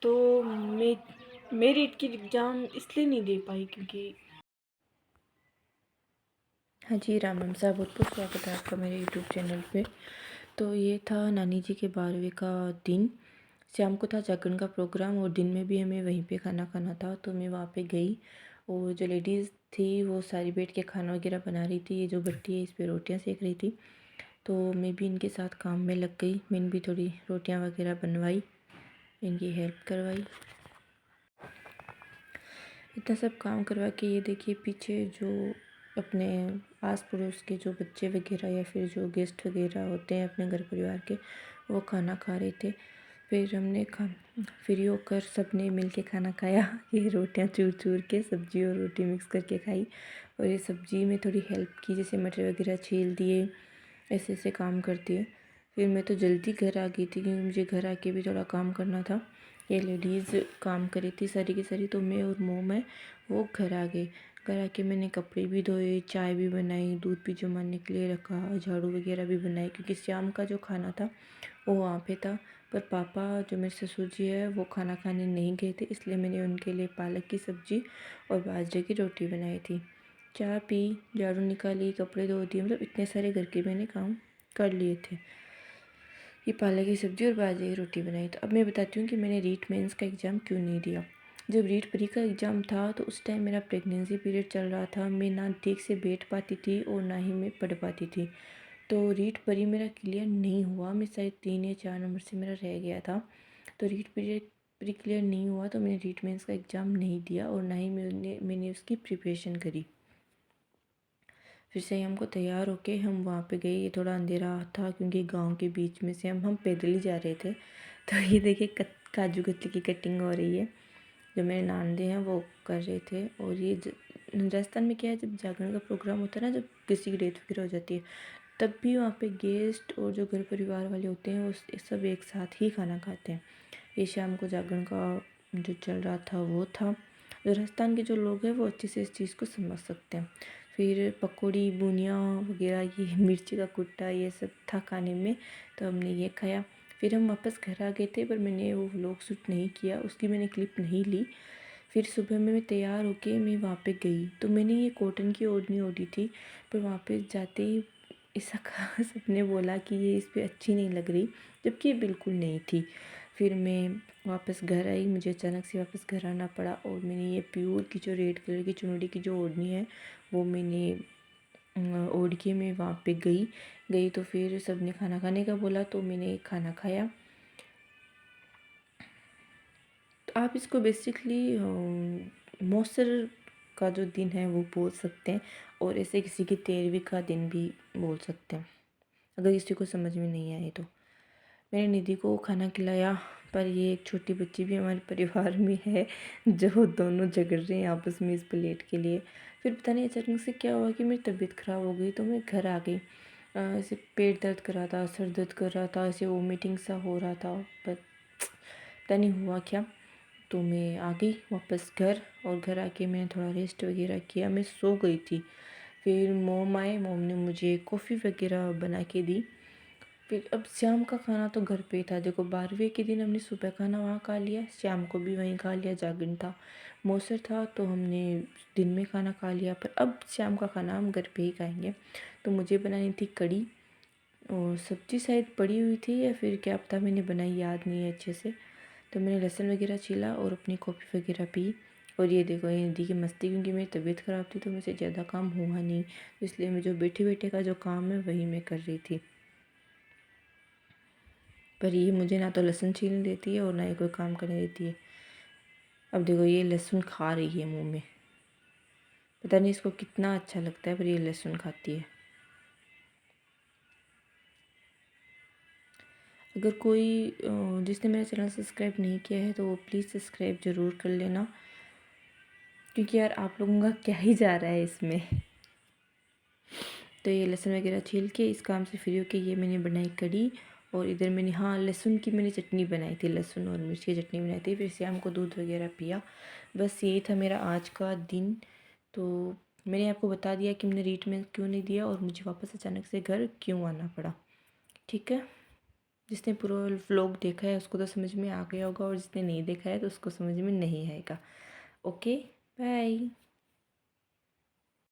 तो मैं रीट की एग्ज़ाम इसलिए नहीं दे पाई क्योंकि हाँ जी, राम राम साहब, बहुत बहुत स्वागत है आपका मेरे यूट्यूब चैनल पे। तो ये था नानी जी के 12वें का दिन। शाम को था जागरण का प्रोग्राम और दिन में भी हमें वहीं पे खाना खाना था, तो मैं वहाँ पे गई। और जो लेडीज़ थी वो सारी बैठ के खाना वगैरह बना रही थी। ये जो भट्टी है इस पर रोटियाँ सेक रही थी, तो मैं भी इनके साथ काम में लग गई। मैंने भी थोड़ी रोटियाँ वगैरह बनवाई, इनकी हेल्प करवाई। इतना सब काम करवा के ये देखिए पीछे जो अपने आस पड़ोस के जो बच्चे वगैरह या फिर जो गेस्ट वगैरह होते हैं अपने घर परिवार के, वो खाना खा रहे थे। फिर हमने फ्री होकर सब ने मिल के खाना खाया। ये रोटियां चूर चूर के सब्जी और रोटी मिक्स करके खाई। और ये सब्जी में थोड़ी हेल्प की, जैसे मटर वगैरह छील दिए, ऐसे ऐसे काम करती है। फिर मैं तो जल्दी घर आ गई थी क्योंकि मुझे घर आके भी थोड़ा काम करना था। ये लेडीज़ काम कर रही थी सारी की सारी, तो मैं और मोम है वो घर आ गए। घर आके मैंने कपड़े भी धोए, चाय भी बनाई, दूध भी जमाने के लिए रखा, झाड़ू वगैरह भी बनाई क्योंकि शाम का जो खाना था वो वहाँ पे था। पर पापा जो मेरे ससुर जी है वो खाना खाने नहीं गए थे, इसलिए मैंने उनके लिए पालक की सब्ज़ी और बाजरे की रोटी बनाई थी। चाय पी, झाड़ू निकाली, कपड़े धो दिए, मतलब इतने सारे घर के मैंने काम कर लिए थे। ये पालक की सब्ज़ी और बाजरे की रोटी बनाई। तो अब मैं बताती हूँ कि मैंने रीट मेंस का एग्ज़ाम क्यों नहीं दिया। जब रीट प्री का एग्ज़ाम था तो उस टाइम मेरा प्रेगनेंसी पीरियड चल रहा था। मैं ना ठीक से बैठ पाती थी और ना ही मैं पढ़ पाती थी। तो रीट प्री मेरा क्लियर नहीं हुआ। मैं शायद 3 या 4 नंबर से मेरा रह गया था। तो रीट प्री क्लियर नहीं हुआ तो मैंने रीट मेंस का एग्ज़ाम नहीं दिया और ना ही मैंने उसकी प्रिपरेशन करी। फिर से हमको तैयार होके हम वहाँ पे गए। ये थोड़ा अंधेरा था क्योंकि गांव के बीच में से हम पैदल ही जा रहे थे। तो ये देखिए काजू कतली की कटिंग हो रही है, जो मेरे नानदे हैं वो कर रहे थे। और ये राजस्थान में क्या है, जब जागरण का प्रोग्राम होता है ना, जब किसी की डेथ वगैरह हो जाती है, तब भी वहाँ पे गेस्ट और जो घर परिवार वाले होते हैं वो सब एक साथ ही खाना खाते हैं। ये शाम को जागरण का जो चल रहा था वो था। जो राजस्थान के जो लोग हैं वो अच्छे से इस चीज़ को समझ सकते हैं। फिर पकौड़ी, बुनिया वगैरह, ये मिर्ची का कुट्टा, ये सब था खाने में, तो हमने ये खाया। फिर हम वापस घर आ गए थे, पर मैंने वो व्लॉग शूट नहीं किया, उसकी मैंने क्लिप नहीं ली। फिर सुबह में मैं तैयार होके मैं वहाँ पे गई, तो मैंने ये कॉटन की ओढ़नी ओढ़ी थी। पर वहाँ पे जाते ही ऐसा कहा, सबने बोला कि ये इस पर अच्छी नहीं लग रही, जबकि ये बिल्कुल नहीं थी। फिर मैं वापस घर आई, मुझे अचानक से वापस घर आना पड़ा। और मैंने ये प्योर की जो रेड कलर की चुनरी की जो ओढ़नी है वो मैंने ओढ़ के मैं वहाँ पे गई। तो फिर सब ने खाना खाने का बोला, तो मैंने खाना खाया। तो आप इसको बेसिकली मौसर का जो दिन है वो बोल सकते हैं, और ऐसे किसी की 13वीं का दिन भी बोल सकते हैं, अगर किसी को समझ में नहीं आए तो। मैंने निधि को खाना खिलाया, पर ये एक छोटी बच्ची भी हमारे परिवार में है जो दोनों झगड़ रहे हैं आपस में इस प्लेट के लिए। फिर पता नहीं अचानक से क्या हुआ कि मेरी तबीयत ख़राब हो गई, तो मैं घर आ गई। ऐसे पेट दर्द कर रहा था, सर दर्द कर रहा था, ऐसे वोमिटिंग सा हो रहा था, पर पता नहीं हुआ क्या। तो मैं आ गई वापस घर, और घर आके मैंने थोड़ा रेस्ट वगैरह किया, मैं सो गई थी। फिर मोम आए, मोम ने मुझे कॉफ़ी वगैरह बना के दी। फिर अब शाम का खाना तो घर पे ही था। देखो 12वें के दिन हमने सुबह खाना वहाँ खा लिया, शाम को भी वहीं खा लिया, जागरण था, मौसर था, तो हमने दिन में खाना खा लिया। पर अब शाम का खाना हम घर पे ही खाएंगे। तो मुझे बनानी थी कड़ी, और सब्ज़ी शायद पड़ी हुई थी या फिर क्या पता, मैंने बनाई याद नहीं है अच्छे से। तो मैंने लहसुन वगैरह छीला और अपनी कॉफ़ी वगैरह पी। और ये देखो ये दी की मस्ती, क्योंकि मेरी तबीयत ख़राब थी तो मुझसे ज़्यादा काम हुआ नहीं, इसलिए मैं जो बैठे बैठे का जो काम है वही मैं कर रही थी। पर ये मुझे ना तो लहसुन छीलने देती है और ना ही कोई काम करने देती है। अब देखो ये लहसुन खा रही है मुंह में, पता नहीं इसको कितना अच्छा लगता है, पर ये लहसुन खाती है। अगर कोई जिसने मेरा चैनल सब्सक्राइब नहीं किया है तो वो प्लीज़ सब्सक्राइब ज़रूर कर लेना, क्योंकि यार आप लोगों का क्या ही जा रहा है इसमें। तो ये लहसुन वगैरह छील के इस काम से फ्री होके ये मैंने बनाई कड़ी। और इधर मैंने हाँ लहसुन की मैंने चटनी बनाई थी, लहसुन और मिर्च की चटनी बनाई थी। फिर शाम को दूध वगैरह पिया। बस यही था मेरा आज का दिन। तो मैंने आपको बता दिया कि मैंने रीट में क्यों नहीं दिया और मुझे वापस अचानक से घर क्यों आना पड़ा। ठीक है। जिसने पूरा व्लॉग देखा है उसको तो समझ में आ गया होगा, और जिसने नहीं देखा है तो उसको समझ में नहीं आएगा। Okay, bye.